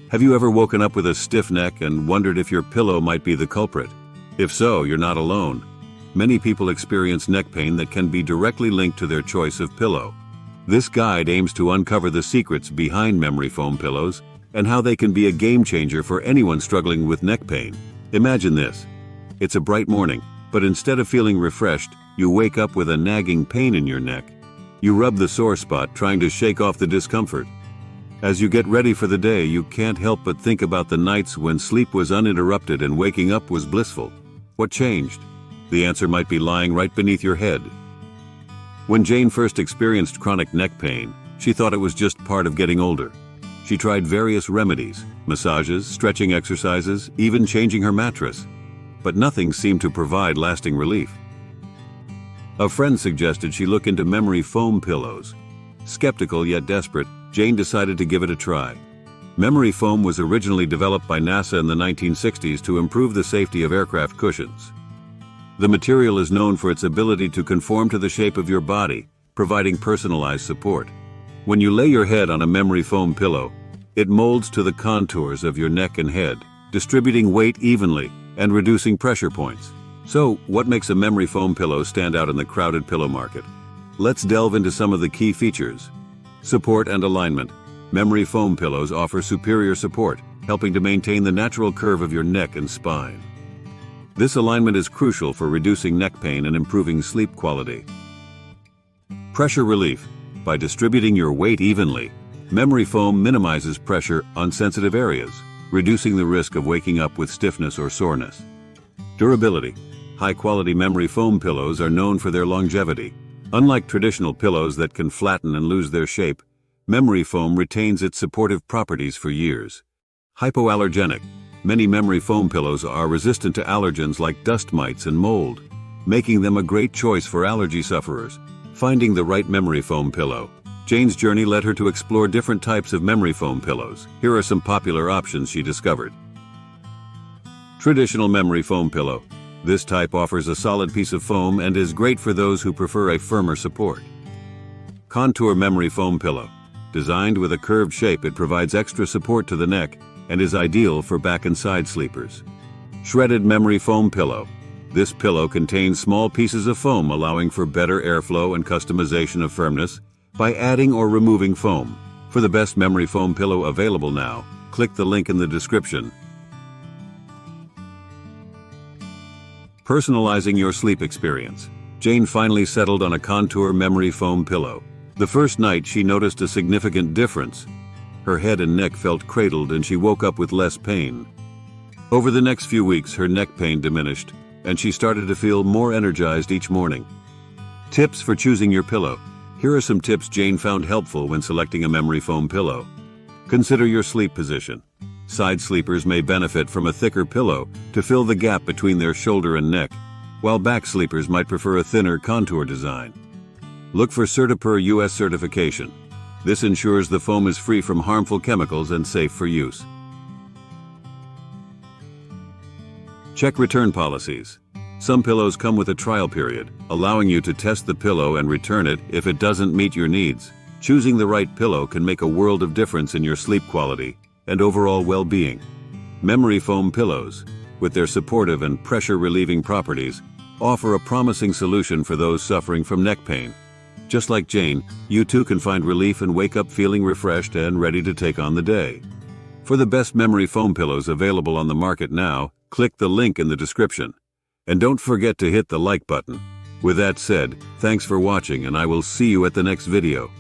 Have you ever woken up with a stiff neck and wondered if your pillow might be the culprit? If so, you're not alone. Many people experience neck pain that can be directly linked to their choice of pillow. This guide aims to uncover the secrets behind memory foam pillows and how they can be a game changer for anyone struggling with neck pain. Imagine this. It's a bright morning, but instead of feeling refreshed, you wake up with a nagging pain in your neck. You rub the sore spot, trying to shake off the discomfort. As you get ready for the day, you can't help but think about the nights when sleep was uninterrupted and waking up was blissful. What changed? The answer might be lying right beneath your head. When Jane first experienced chronic neck pain, she thought it was just part of getting older. She tried various remedies, massages, stretching exercises, even changing her mattress. But nothing seemed to provide lasting relief. A friend suggested she look into memory foam pillows. Skeptical yet desperate, Jane decided to give it a try. Memory foam was originally developed by NASA in the 1960s to improve the safety of aircraft cushions. The material is known for its ability to conform to the shape of your body, providing personalized support. When you lay your head on a memory foam pillow, it molds to the contours of your neck and head, distributing weight evenly and reducing pressure points. So, what makes a memory foam pillow stand out in the crowded pillow market? Let's delve into some of the key features. Support and alignment. Memory foam pillows offer superior support, helping to maintain the natural curve of your neck and spine. This alignment is crucial for reducing neck pain and improving sleep quality. Pressure relief. By distributing your weight evenly, memory foam minimizes pressure on sensitive areas, reducing the risk of waking up with stiffness or soreness. Durability. High-quality memory foam pillows are known for their longevity. Unlike traditional pillows that can flatten and lose their shape, memory foam retains its supportive properties for years. Hypoallergenic. Many memory foam pillows are resistant to allergens like dust mites and mold, making them a great choice for allergy sufferers. Finding the right memory foam pillow. Jane's journey led her to explore different types of memory foam pillows. Here are some popular options she discovered. Traditional memory foam pillow. This type offers a solid piece of foam and is great for those who prefer a firmer support. Contour memory foam pillow. Designed with a curved shape, it provides extra support to the neck and is ideal for back and side sleepers. Shredded memory foam pillow. This pillow contains small pieces of foam, allowing for better airflow and customization of firmness by adding or removing foam. For the best memory foam pillow available now, click the link in the description. Personalizing your sleep experience. Jane finally settled on a contour memory foam pillow. The first night, she noticed a significant difference. Her head and neck felt cradled and she woke up with less pain. Over the next few weeks, her neck pain diminished and she started to feel more energized each morning. Tips for choosing your pillow. Here are some tips Jane found helpful when selecting a memory foam pillow. Consider your sleep position. Side sleepers may benefit from a thicker pillow to fill the gap between their shoulder and neck, while back sleepers might prefer a thinner contour design. Look for CertiPUR US certification. This ensures the foam is free from harmful chemicals and safe for use. Check return policies. Some pillows come with a trial period, allowing you to test the pillow and return it if it doesn't meet your needs. Choosing the right pillow can make a world of difference in your sleep quality and overall well-being. Memory foam pillows, with their supportive and pressure-relieving properties, offer a promising solution for those suffering from neck pain. Just like Jane, you too can find relief and wake up feeling refreshed and ready to take on the day. For the best memory foam pillows available on the market now, click the link in the description. And don't forget to hit the like button. With that said, thanks for watching and I will see you at the next video.